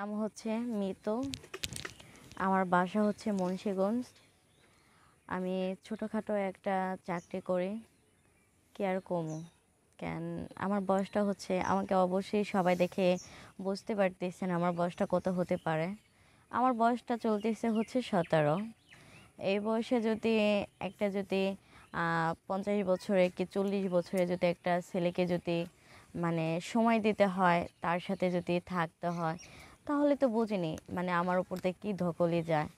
নাম হচ্ছে মিতু। আমার বাসা হচ্ছে মুন্সিগঞ্জ। আমি ছোটোখাটো একটা চাকরি করি। কি আর কমু, কেন আমার বয়সটা হচ্ছে, আমাকে অবশ্যই সবাই দেখে বুঝতে পারতেছেন আমার বয়সটা কত হতে পারে। আমার বয়সটা চলতেছে হচ্ছে 17। এই বয়সে যদি একটা যদি 50 বছরে কি 40 বছরে যদি একটা ছেলেকে যদি মানে সময় দিতে হয়, তার সাথে যদি থাকতে হয়, তাহলে তো বুঝিনি মানে আমার উপর দিয়ে কী ধকলই যায়।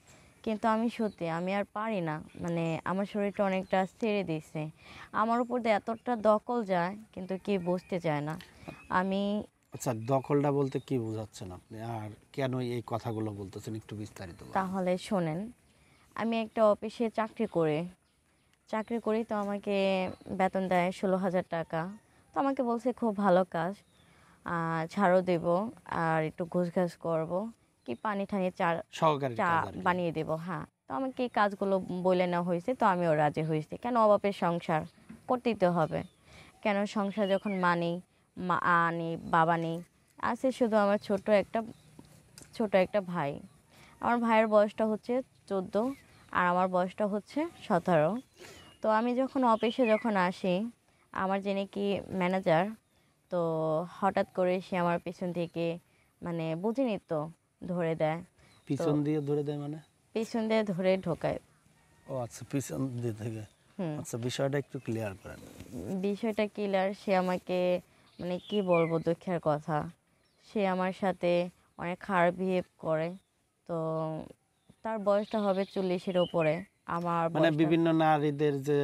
কিন্তু আমি সত্যি আমি আর পারি না, মানে আমার শরীরটা অনেকটা ছেড়ে দিয়েছে। আমার উপর দিয়ে এতটা দখল যায় কিন্তু কি বুঝতে চায় না। আমি আচ্ছা, দখলটা বলতে কি বোঝাচ্ছেন আপনি, আর কেন এই কথাগুলো বলতেছেন একটু বিস্তারিত বলেন। তাহলে শোনেন, আমি একটা অফিসে চাকরি করি, তো আমাকে বেতন দেয় 16,000 টাকা। তো আমাকে বলছে খুব ভালো কাজ, ছাড়ও দেব, আর একটু ঘুষঘাস করব, কি পানি ঠানি চা সহকারীর চা কাজ আর কি। বানিয়ে দেব। হ্যাঁ, তো আমাকে এই কাজগুলো বলে নেওয়া হয়েছে, তো আমিও রাজি হয়েছি। কেন অভাবের সংসার করতেই তো হবে। কেন সংসার যখন মানি, মা নেই, বাবা নেই, আছে শুধু আমার ছোট একটা ভাই। আমার ভাইয়ের বয়সটা হচ্ছে 14, আর আমার বয়সটা হচ্ছে 17। তো আমি যখন অফিসে আসি, আমার যিনি কি ম্যানেজার, তো হঠাৎ করে সে আমার পিছন থেকে মানে বুঝিনি তো ধরে দেয়। তো পিছন দিয়ে ধরে দেয় মানে? পিছন দিয়ে ধরে ঢোকায়। ও আচ্ছা, পিছন দিয়ে থেকে। হুম, আচ্ছা, বিষয়টা একটু ক্লিয়ার করেন। বিষয়টা ক্লিয়ার। সে আমাকে মানে কি বলবো, দুঃখের কথা, সে আমার সাথে অনেক খারাপ বিহেভ করে। তো তার বয়সটা হবে 40-এর উপরে, আমার মানে বয়সটা। বিভিন্ন নারীদের যে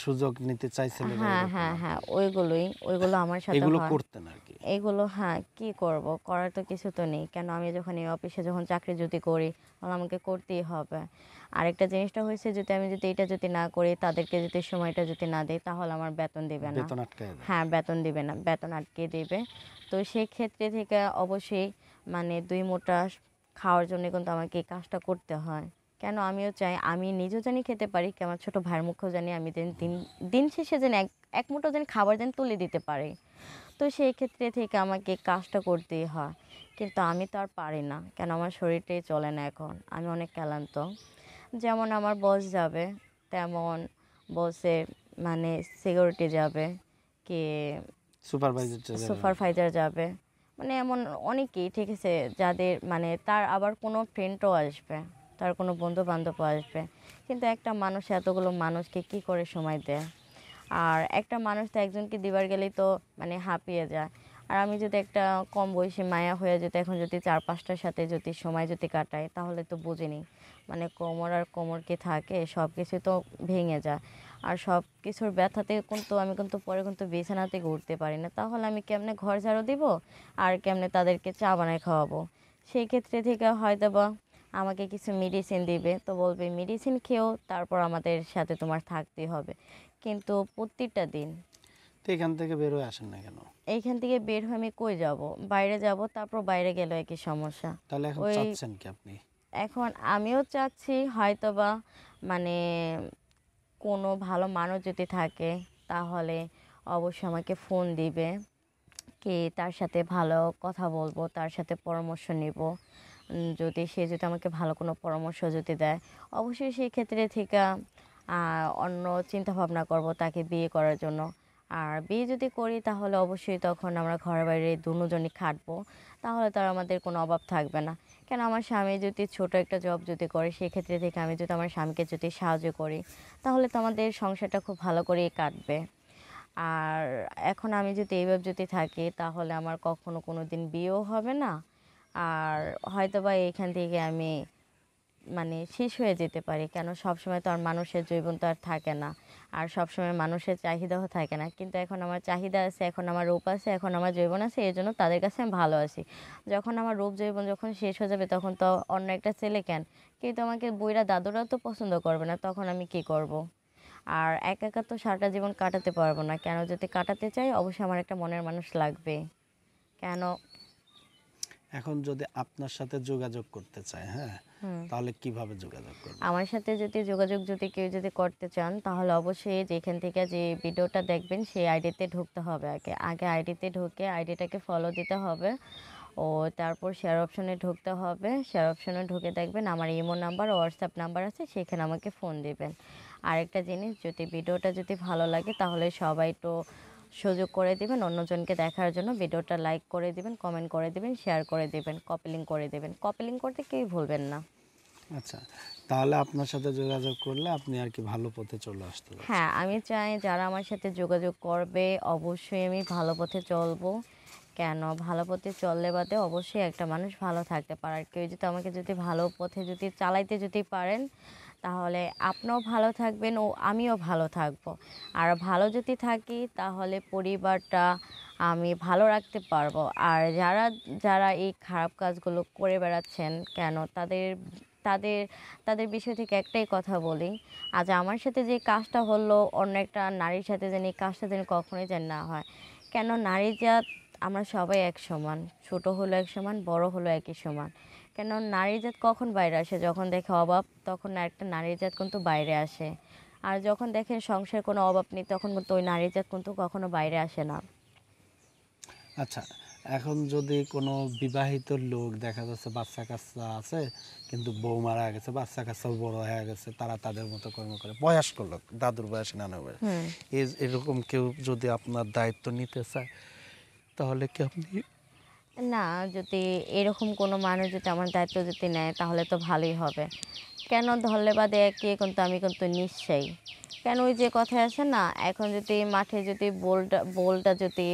সুযোগ নিতে চাই ছেলেরা, হ্যাঁ এরকম হ্যাঁ আর হ্যাঁ, কি। ওইগুলো আমার সাথে এগুলো হয়। করতেন আর কি। এগুলো হ্যাঁ, কি করব, করার তো কিছু তো নেই। কেন আমি যখন এই অফিসে চাকরি যদি করি, তাহলে আমাকে করতেই হবে। আরেকটা জিনিসটা হয়েছে, আমি যদি এটা যদি না করি, তাদেরকে যদি সময়টা যদি না দিই, তাহলে আমার বেতন দিবে না। বেতন আটকায় দেয়। হ্যাঁ, বেতন দিবে না, বেতন আটকে দেবে। তো সেই ক্ষেত্রে থেকে অবশ্যই মানে 2 মুঠা খাওয়ার জন্য কিন্তু আমাকে এই কাজটা করতে হয়। কেন আমিও চাই, আমি নিজেও জানি খেতে পারি, কি আমার ছোট ভাইয়ের মুখেও জানি আমি দিন দিন দিন শেষে যেন এক মুঠো যেন খাবার যেন তুলে দিতে পারি। তো সেই ক্ষেত্রে থেকে আমাকে কাজটা করতেই হয়। কিন্তু আমি তো আর পারি না, কেন আমার শরীরটাই চলে না এখন, আমি অনেক ক্লান্ত। যেমন আমার বস যাবে, তেমন বসের মানে সিকিউরিটি যাবে, কি সুপারভাইজার যাবে আর কি। সুপারভাইজার যাবে, মানে এমন অনেকেই, ঠিক আছে, যাদের মানে তার আবার কোনো ফ্রেন্ডও আসবে, তার কোনো বন্ধু বান্ধবও আসবে। কিন্তু একটা মানুষ এতগুলো মানুষকে কি করে সময় দেয়? আর একটা মানুষ তো একজনকে দিবার গেলেই তো মানে হাঁপিয়ে যায়। আর আমি যদি একটা কম বয়সী মায়া হয়ে যদি এখন যদি 4-5টার সাথে যদি সময় যদি কাটাই, তাহলে তো বুঝিনি মানে কোমর আর কোমর কি থাকে, সব কিছু তো ভেঙে যায়। আর সব কিছুর ব্যথাতে আমি পরে বিছানা থেকে উঠতে পারি না। তাহলে আমি কেমনে ঘর ঝাড়ু দিব, আর কেমনে তাদেরকে চা বানায় খাওয়াবো? সেই ক্ষেত্রে থেকে হয়তো বা আমাকে কিছু মেডিসিন দিবে, তো বলবে মেডিসিন খেয়েও তারপর আমাদের সাথে তোমার থাকতেই হবে। কিন্তু প্রত্যেকটা দিন তো এখান থেকে বের হয়ে আসেন না কেন? এইখান থেকে বের হয়ে আমি কই যাব? বাইরে যাব, তারপর বাইরে গেলেও একই সমস্যা। তাহলে এখন ওই চাচ্ছেন কি আপনি? এখন আমিও চাচ্ছি হয়তোবা মানে কোনো ভালো মানুষ যদি থাকে, তাহলে অবশ্যই আমাকে ফোন দিবে, কি তার সাথে ভালো কথা বলবো, তার সাথে পরামর্শ নিব। যদি আমাকে ভালো কোনো পরামর্শ যদি দেয়, অবশ্যই সেই ক্ষেত্রে থেকে অন্য চিন্তা ভাবনা করব তাকে বিয়ে করার জন্য। আর বিয়ে যদি করি, তাহলে অবশ্যই তখন আমরা ঘরে বাইরে দুজনই খাটবো, তাহলে তার আমাদের কোনো অভাব থাকবে না। কেন আমার স্বামী যদি ছোট একটা জব যদি করে, সেক্ষেত্রে থেকে আমি যদি আমার স্বামীকে যদি সাহায্য করি, তাহলে তো আমাদের সংসারটা খুব ভালো করেই কাটবে। আর এখন আমি যদি এইভাবে যদি থাকি, তাহলে আমার কখনো কোনো দিন বিয়েও হবে না। আর হয়তোবা এইখান থেকে আমি মানে শেষ হয়ে যেতে পারি। কেন সবসময় তো আর মানুষের জীবন তো আর থাকে না, আর সবসময় মানুষের চাহিদাও থাকে না। কিন্তু এখন আমার চাহিদা আছে, এখন আমার রূপ আছে, এখন আমার যৌবন আছে, এই জন্য তাদের কাছে আমি ভালো আছি। যখন আমার রূপ যৌবন যখন শেষ হয়ে যাবে, তখন তো অন্য একটা ছেলে কেন, কিন্তু আমাকে বুইড়া দাদুরাও তো পছন্দ করবে না, তখন আমি কি করব? আর একা একা তো সারাটা জীবন কাটাতে পারবো না। কেন যদি কাটাতে চাই, অবশ্যই আমার একটা মনের মানুষ লাগবে। কেন? এখন যদি আপনার সাথে যোগাযোগ করতে চায়, হ্যাঁ, তাহলে কিভাবে যোগাযোগ করবে? আমার সাথে যদি যোগাযোগ যদি কেউ যদি করতে চান, তাহলে অবশ্যই যেখান থেকে যে ভিডিওটা দেখবেন সেই আইডিতে ঢুকতে হবে। আগে আগে আইডিতে ঢুকে আইডিটাকে ফলো দিতে হবে। ও তারপর শেয়ার অপশনে ঢুকতে হবে। শেয়ার অপশনে ঢুকে দেখবেন আমার ইমো নাম্বার ও হোয়াটসঅ্যাপ নাম্বার আছে, সেখানে আমাকে ফোন দিবেন। আরেকটা জিনিস, যদি ভিডিওটা যদি ভালো লাগে তাহলে সবাই একটু সুযোগ করে দিবেন অন্যজনকে দেখার জন্য। ভিডিওটা লাইক করে দিবেন, কমেন্ট করে দিবেন, শেয়ার করে দিবেন, কপি লিঙ্ক করে দিবেন। কপি লিঙ্ক করতে কেউই ভুলবেন না। আচ্ছা, তাহলে আপনার সাথে যোগাযোগ করলে আপনি আর কি ভালো পথে চলে আসতে হ্যাঁ, পারছেন। আমি চাই যারা আমার সাথে যোগাযোগ করবে অবশ্যই আমি ভালো পথে চলবো। কেন, ভালো পথে চললে বাদে অবশ্যই একটা মানুষ ভালো থাকতে পারে। আর কেউ যদি আমাকে যদি ভালো পথে যদি চালাইতে যদি পারেন, তাহলে আপনিও ভালো থাকবেন ও আমিও ভালো থাকবো। আর ভালো যদি থাকি তাহলে পরিবারটা আমি ভালো রাখতে পারবো। আর যারা যারা এই খারাপ কাজগুলো করে বেড়াচ্ছেন, কেন তাদের তাদের তাদের বিষয় থেকে একটাই কথা বলি, আজ আমার সাথে যে কাজটা হলো অন্য একটা নারীর সাথে যেন এই কাজটা যেন কখনোই যেন না হয়। কেন, নারী জাত আমরা সবাই এক সমান, ছোট হলো এক সমান, বড় হলো একই সমান। কেন, নারী জাত কখন বাইরে আসে? যখন দেখে অভাব, তখন একটা নারী জাত কিন্তু বাইরে আসে। আর যখন দেখেন সংসারে কোনো অভাব নেই, তখন কিন্তু ওই নারী জাত কিন্তু কখনো বাইরে আসে না। আচ্ছা, এখন যদি কোনো বিবাহিত লোক দেখা যাচ্ছে বাচ্চা কাচ্চা আছে কিন্তু বউ মারা গেছে, বাচ্চা কাচ্চাও বড় হয়ে গেছে, তারা তাদের মতো কর্ম করে, বয়স্ক লোক, দাদুর বয়সে নানুর বয়সে, হুম। এরকম কেউ যদি আপনার দায়িত্ব নিতে চায় তাহলে কি আপনি? না, যদি এরকম কোনো মানুষ যদি আমার দায়িত্ব যদি নেয় তাহলে তো ভালোই হবে। কেন, ধরলে বাদে একে কিন্তু আমি কিন্তু নিশ্চয়ই। কেন, ওই যে কথায় আছে না, এখন যদি মাঠে যদি বলটা যদি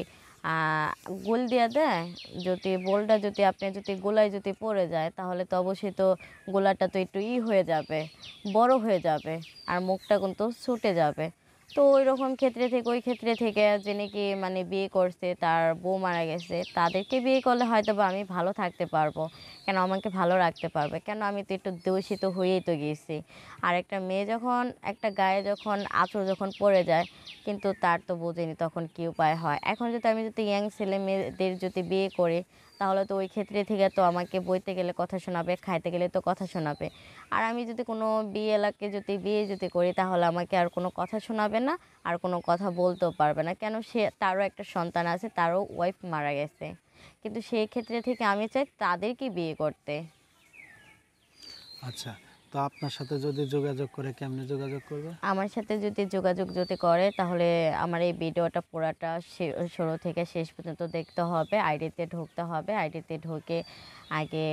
আহ, গোল দিয়ে দেয়, যদি বলটা যদি আপনি যদি গোলায় যদি পড়ে যায়, তাহলে তো অবশ্যই তো গোলাটা তো একটু হয়ে যাবে, বড় হয়ে যাবে, আর মুখটা কিন্তু ছুটে যাবে। তো ওই রকম ক্ষেত্রে থেকে, ওই ক্ষেত্রে থেকে যে নাকি মানে বিয়ে করছে, তার বউ মারা গেছে, তাদেরকে বিয়ে করলে হয়তো বা আমি ভালো থাকতে পারবো। কেন, আমাকে ভালো রাখতে পারবে। কেন, আমি তো একটু দূষিত হয়েই তো গেছি। আর একটা মেয়ে যখন একটা গায়ে যখন আঁচড় যখন পড়ে যায়, কিন্তু তার তো বোঝেনি তখন কী উপায় হয়। এখন যদি আমি যদি ইয়াং ছেলে মেয়েদের যদি বিয়ে করি, তাহলে তো ওই ক্ষেত্রে থেকে তো আমাকে বইতে গেলে কথা শোনাবে, খাইতে গেলে তো কথা শোনাবে। আর আমি যদি কোনো বিয়ে এলাকে যদি বিয়ে যদি করি, তাহলে আমাকে আর কোনো কথা শোনাবে না, আর কোনো কথা বলতেও পারবে না। কেন, সে তারও একটা সন্তান আছে, তারও ওয়াইফ মারা গেছে। কিন্তু সেই ক্ষেত্রে থেকে আমি চাই তাদেরকে বিয়ে করতে। আচ্ছা, তো আপনার সাথে যদি যোগাযোগ করে কেমনে যোগাযোগ করবে? আমার সাথে যদি যোগাযোগ যদি করে, তাহলে আমার এই ভিডিওটা পুরাটা শুরু থেকে শেষ পর্যন্ত দেখতে হবে। আইডিতে ঢুকতে হবে, আইডিতে ঢুকে আগে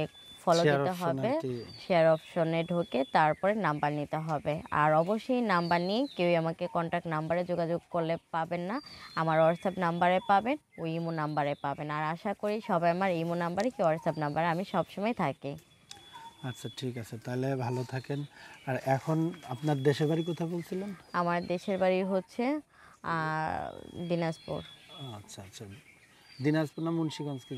ফলো শেয়ার দিতে অপশন হবে, আর কি। শেয়ার অপশনে ঢুকে তারপরে নাম্বার নিতে হবে। আর অবশ্যই নাম্বার নিয়ে কেউই আমাকে কন্ট্যাক্ট নাম্বারে যোগাযোগ করলে পাবেন না, আমার হোয়াটসঅ্যাপ নাম্বারে পাবেন, ওই ইমো নাম্বারে পাবেন। আর আশা করি সবাই আমার ইমো নাম্বারে কি হোয়াটসঅ্যাপ নাম্বারে আমি সবসময় থাকি। আচ্ছা, ঠিক আছে, তাহলে ভালো থাকেন। আর এখন আপনার দেশের বাড়ি কোথায় বলছিলেন? আমার দেশের বাড়ি হচ্ছে দিনাজপুর। আচ্ছা আচ্ছা, দিনাজপুর না মুন্সিগঞ্জ কি?